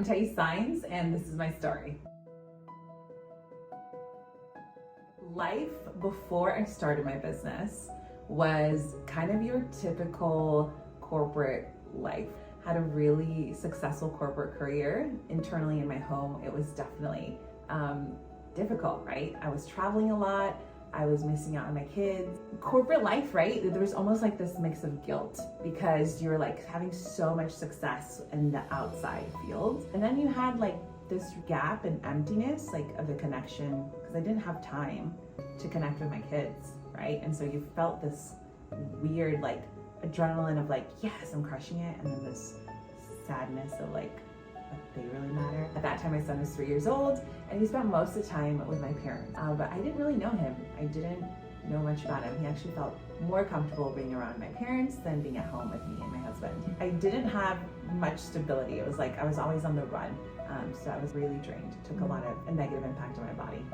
I'm Saenz, and this is my story. Life before I started my business was kind of your typical corporate life. Had a really successful corporate career. Internally in my home, it was definitely difficult, right? I was traveling a lot. I was missing out on my kids. Corporate life, right? There was almost like this mix of guilt because you're like having so much success in the outside field. And then you had like this gap and emptiness, like of the connection, because I didn't have time to connect with my kids, right? And so you felt this weird like adrenaline of like, yes, I'm crushing it. And then this sadness of like, they really matter. At that time, my son was 3 years old and he spent most of the time with my parents. But I didn't really know him. I didn't know much about him. He actually felt more comfortable being around my parents than being at home with me and my husband. I didn't have much stability. It was like I was always on the run. So I was really drained. It took a lot of a negative impact on my body.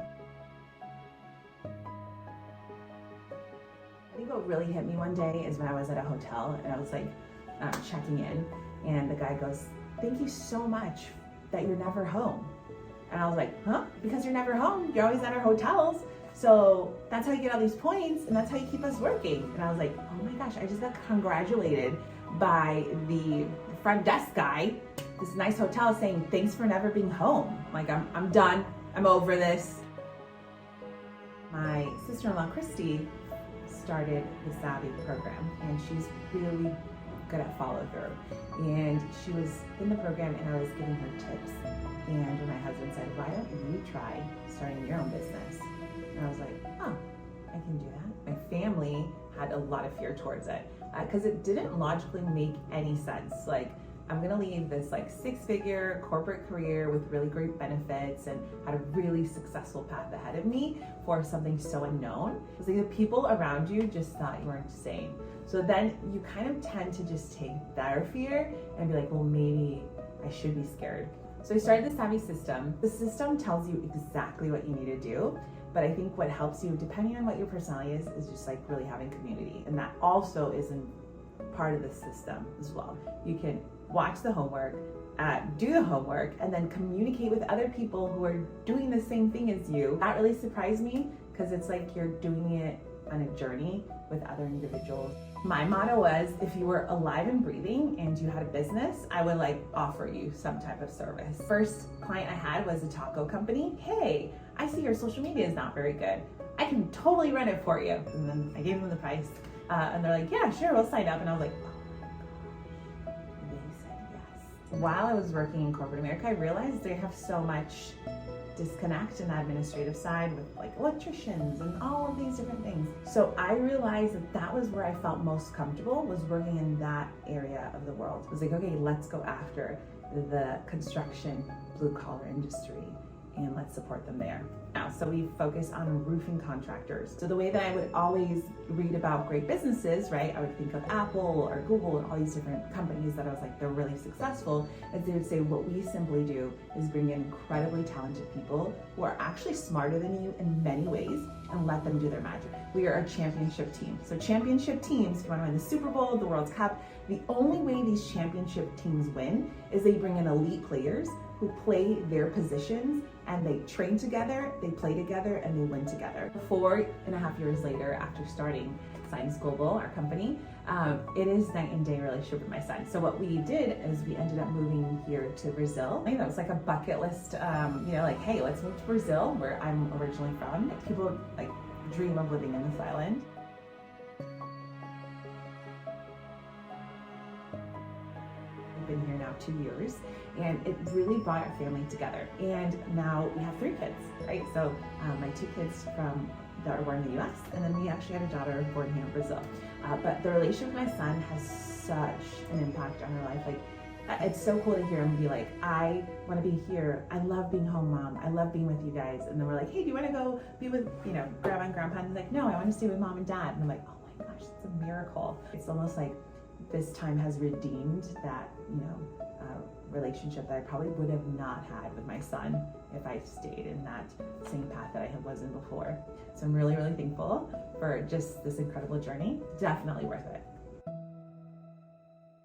I think what really hit me one day is when I was at a hotel and I was like checking in, and the guy goes, "Thank you so much that you're never home." And I was like, huh? Because you're never home? You're always at our hotels. So that's how you get all these points and that's how you keep us working. And I was like, oh my gosh, I just got congratulated by the front desk guy, this nice hotel, saying, thanks for never being home. Like, I'm done. I'm over this. My sister-in-law, Christy, started the Savvy program, and she's really good at follow through. And she was in the program and I was giving her tips. And my husband said, why don't you try starting your own business? And I was like, oh, I can do that. My family had a lot of fear towards it because it didn't logically make any sense. Like, I'm gonna leave this like 6-figure corporate career with really great benefits and had a really successful path ahead of me for something so unknown. It was like the people around you just thought you weren't sane. So then you kind of tend to just take their fear and be like, well, maybe I should be scared. So I started the Savvy system. The system tells you exactly what you need to do, but I think what helps you, depending on what your personality is just like really having community. And that also is part of the system as well. You can watch the homework, do the homework, and then communicate with other people who are doing the same thing as you. That really surprised me because it's like you're doing it on a journey with other individuals. My motto was, if you were alive and breathing and you had a business, I would like offer you some type of service. First client I had was a taco company. Hey, I see your social media is not very good. I can totally run it for you. And then I gave them the price and they're like, yeah, sure, we'll sign up. And I was like, oh my gosh, they said yes. While I was working in corporate America, I realized they have so much disconnect in the administrative side with like electricians and all of these different things. So I realized that was where I felt most comfortable, was working in that area of the world. It was like, okay, let's go after the construction blue collar industry and let's support them there. Now, so we focus on roofing contractors. So the way that I would always read about great businesses, right? I would think of Apple or Google and all these different companies that I was like, they're really successful. And they would say, what we simply do is bring in incredibly talented people who are actually smarter than you in many ways and let them do their magic. We are a championship team. So championship teams, if you want to win the Super Bowl, the World Cup, the only way these championship teams win is they bring in elite players who play their positions and they train together, they play together, and they win together. 4.5 years later, after starting Saenz Global, our company, it is night and day relationship with my son. So what we did is we ended up moving here to Brazil. I think that was like a bucket list, like, hey, let's move to Brazil, where I'm originally from. People like dream of living in this island. Been here now 2 years, and it really brought our family together. And now we have 3 kids, right? So my 2 kids that were born in the US, and then we actually had a daughter born here in Brazil. But the relationship with my son has such an impact on our life. Like, it's so cool to hear him be like, I want to be here. I love being home, Mom. I love being with you guys. And then we're like, hey, do you want to go be with, Grandma and Grandpa? And he's like, no, I want to stay with Mom and Dad. And I'm like, oh my gosh, it's a miracle. It's almost like this time has redeemed that, relationship that I probably would have not had with my son if I stayed in that same path that I was in before. So I'm really, really thankful for just this incredible journey. Definitely worth it.